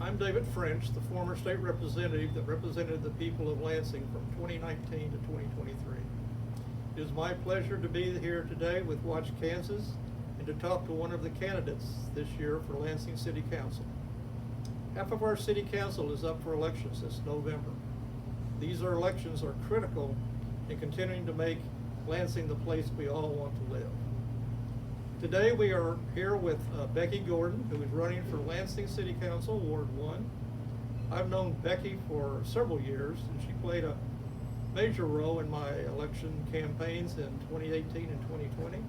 I'm David French, the former state representative that represented the people of Lansing from 2019 to 2023. It is my pleasure to be here today with Watch Kansas and to talk to one of the candidates this year for Lansing City Council. Half of our city council is up for elections this November. These elections are critical in continuing to make Lansing the place we all want to live. Today we are here with Becky Gordon, who is running for Lansing City Council, Ward 1. I've known Becky for several years, and she played a major role in my election campaigns in 2018 and 2020.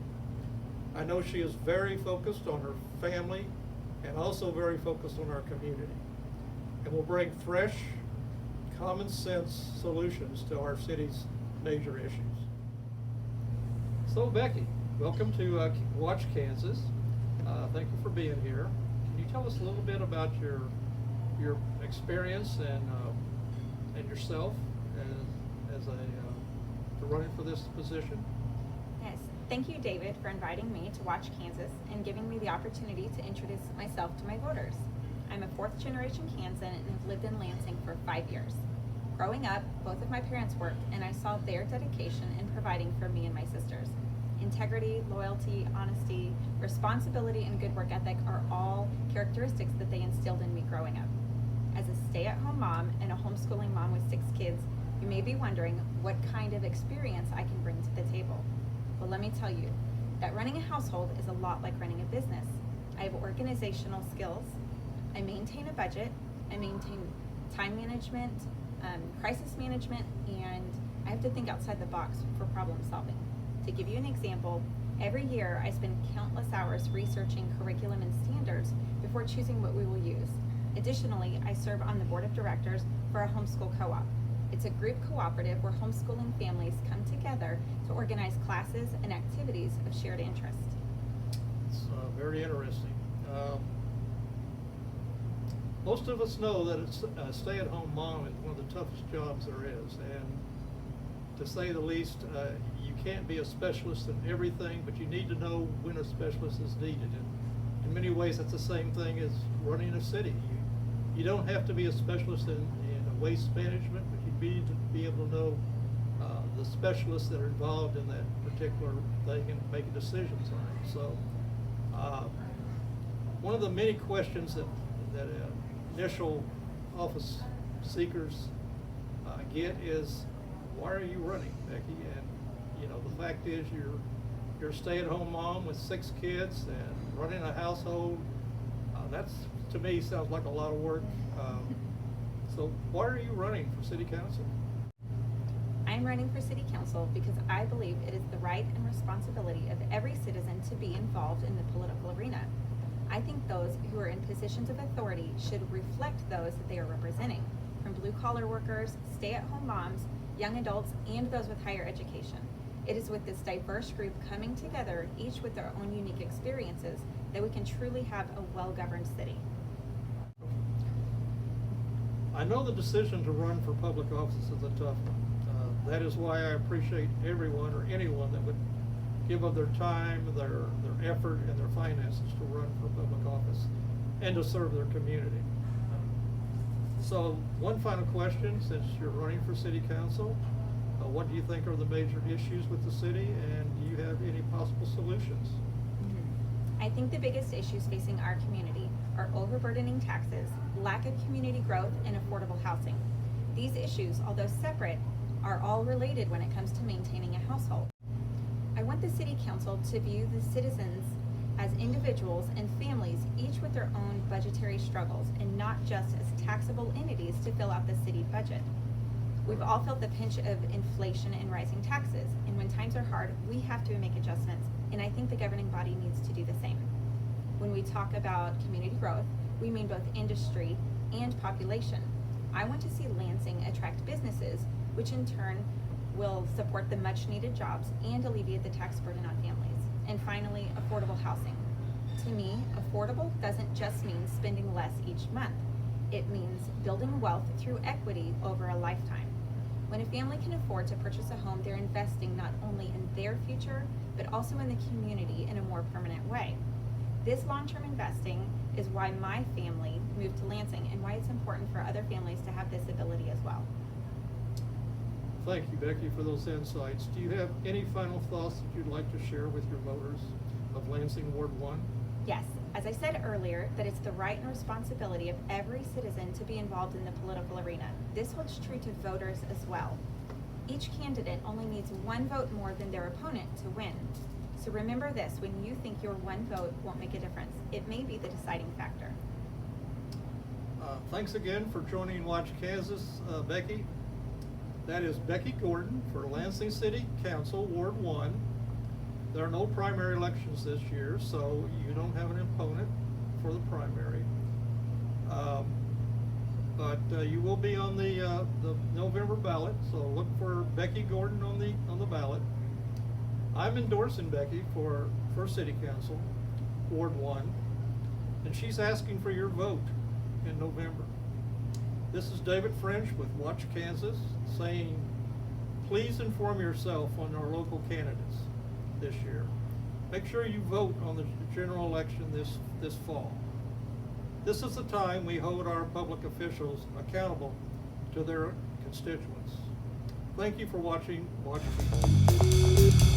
I know she is very focused on her family and also very focused on our community, and will bring fresh, common sense solutions to our city's major issues. So Becky, welcome to Watch Kansas. Thank you for being here. Can you tell us a little bit about your experience and yourself as to running for this position? Yes, thank you, David, for inviting me to Watch Kansas and giving me the opportunity to introduce myself to my voters. I'm a fourth-generation Kansan and have lived in Lansing for 5 years. Growing up, both of my parents worked, and I saw their dedication in providing for me and my sisters. Integrity, loyalty, honesty, responsibility, and good work ethic are all characteristics that they instilled in me growing up. As a stay-at-home mom and a homeschooling mom with 6 kids, you may be wondering what kind of experience I can bring to the table. Well, let me tell you that running a household is a lot like running a business. I have organizational skills, I maintain a budget, I maintain time management, crisis management, and I have to think outside the box for problem solving. To give you an example, every year I spend countless hours researching curriculum and standards before choosing what we will use. Additionally, I serve on the board of directors for a homeschool co-op. It's a group cooperative where homeschooling families come together to organize classes and activities of shared interest. It's very interesting. Most of us know that a stay-at-home mom is one of the toughest jobs there is, and to say the least, you can't be a specialist in everything, but you need to know when a specialist is needed. And in many ways, that's the same thing as running a city. You don't have to be a specialist in waste management, but you need to be able to know the specialists that are involved in that particular thing and making decisions on it. So, one of the many questions that initial office seekers get is, why are you running, Becky? And you know, the fact is you're a stay-at-home mom with 6 kids and running a household. That's, to me, sounds like a lot of work. So why are you running for city council? I'm running for city council because I believe it is the right and responsibility of every citizen to be involved in the political arena. I think those who are in positions of authority should reflect those that they are representing, from blue-collar workers, stay-at-home moms, young adults, and those with higher education. It is with this diverse group coming together, each with their own unique experiences, that we can truly have a well-governed city. I know the decision to run for public office is a tough one. That is why I appreciate everyone or anyone that would give of their time, their effort, and their finances to run for public office and to serve their community. So one final question, since you're running for city council, what do you think are the major issues with the city, and do you have any possible solutions? I think the biggest issues facing our community are overburdening taxes, lack of community growth, and affordable housing. These issues, although separate, are all related when it comes to maintaining a household. I want the city council to view the citizens as individuals and families, each with their own budgetary struggles, and not just as taxable entities to fill out the city budget. We've all felt the pinch of inflation and rising taxes, and when times are hard, we have to make adjustments, and I think the governing body needs to do the same. When we talk about community growth, we mean both industry and population. I want to see Lansing attract businesses, which in turn will support the much-needed jobs and alleviate the tax burden on families. And finally, affordable housing. To me, affordable doesn't just mean spending less each month. It means building wealth through equity over a lifetime. When a family can afford to purchase a home, they're investing not only in their future, but also in the community in a more permanent way. This long-term investing is why my family moved to Lansing and why it's important for other families to have this ability as well. Thank you, Becky, for those insights. Do you have any final thoughts that you'd like to share with your voters of Lansing Ward 1? Yes, as I said earlier, that it's the right and responsibility of every citizen to be involved in the political arena. This holds true to voters as well. Each candidate only needs one vote more than their opponent to win. So remember this, when you think your one vote won't make a difference, it may be the deciding factor. Thanks again for joining Watch Kansas, Becky. That is Becky Gordon for Lansing City Council, Ward 1. There are no primary elections this year, so you don't have an opponent for the primary. But you will be on the November ballot, so look for Becky Gordon on the ballot. I'm endorsing Becky for City Council, Ward 1, and she's asking for your vote in November. This is David French with Watch Kansas saying, please inform yourself on our local candidates this year. Make sure you vote on the general election this fall. This is the time we hold our public officials accountable to their constituents. Thank you for watching Watch Kansas.